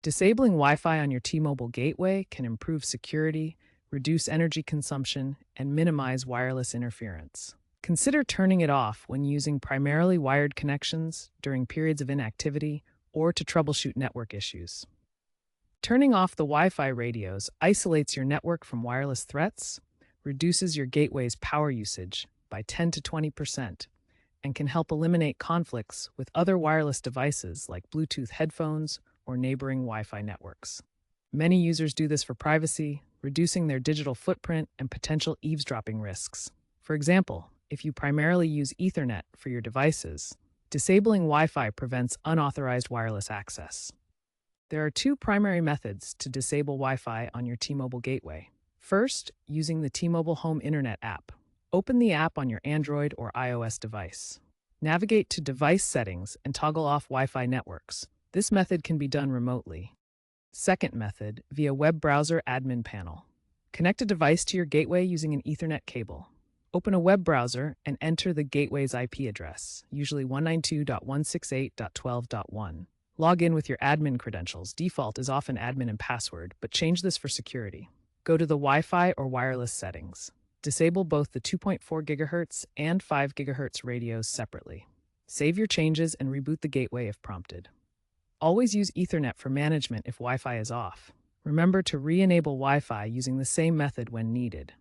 Disabling Wi-Fi on your T-Mobile gateway can improve security, reduce energy consumption, and minimize wireless interference. Consider turning it off when using primarily wired connections during periods of inactivity or to troubleshoot network issues. Turning off the Wi-Fi radios isolates your network from wireless threats, reduces your gateway's power usage by 10 to 20%, and can help eliminate conflicts with other wireless devices like Bluetooth headphones or neighboring Wi-Fi networks. Many users do this for privacy, reducing their digital footprint and potential eavesdropping risks. For example, if you primarily use Ethernet for your devices, disabling Wi-Fi prevents unauthorized wireless access. There are two primary methods to disable Wi-Fi on your T-Mobile gateway. First, using the T-Mobile Home Internet app. Open the app on your Android or iOS device. Navigate to Device Settings and toggle off Wi-Fi networks. This method can be done remotely. Second method, via web browser admin panel. Connect a device to your gateway using an Ethernet cable. Open a web browser and enter the gateway's IP address, usually 192.168.12.1. Log in with your admin credentials. Default is often admin and password, but change this for security. Go to the Wi-Fi or wireless settings. Disable both the 2.4 GHz and 5 GHz radios separately. Save your changes and reboot the gateway if prompted. Always use Ethernet for management if Wi-Fi is off. Remember to re-enable Wi-Fi using the same method when needed.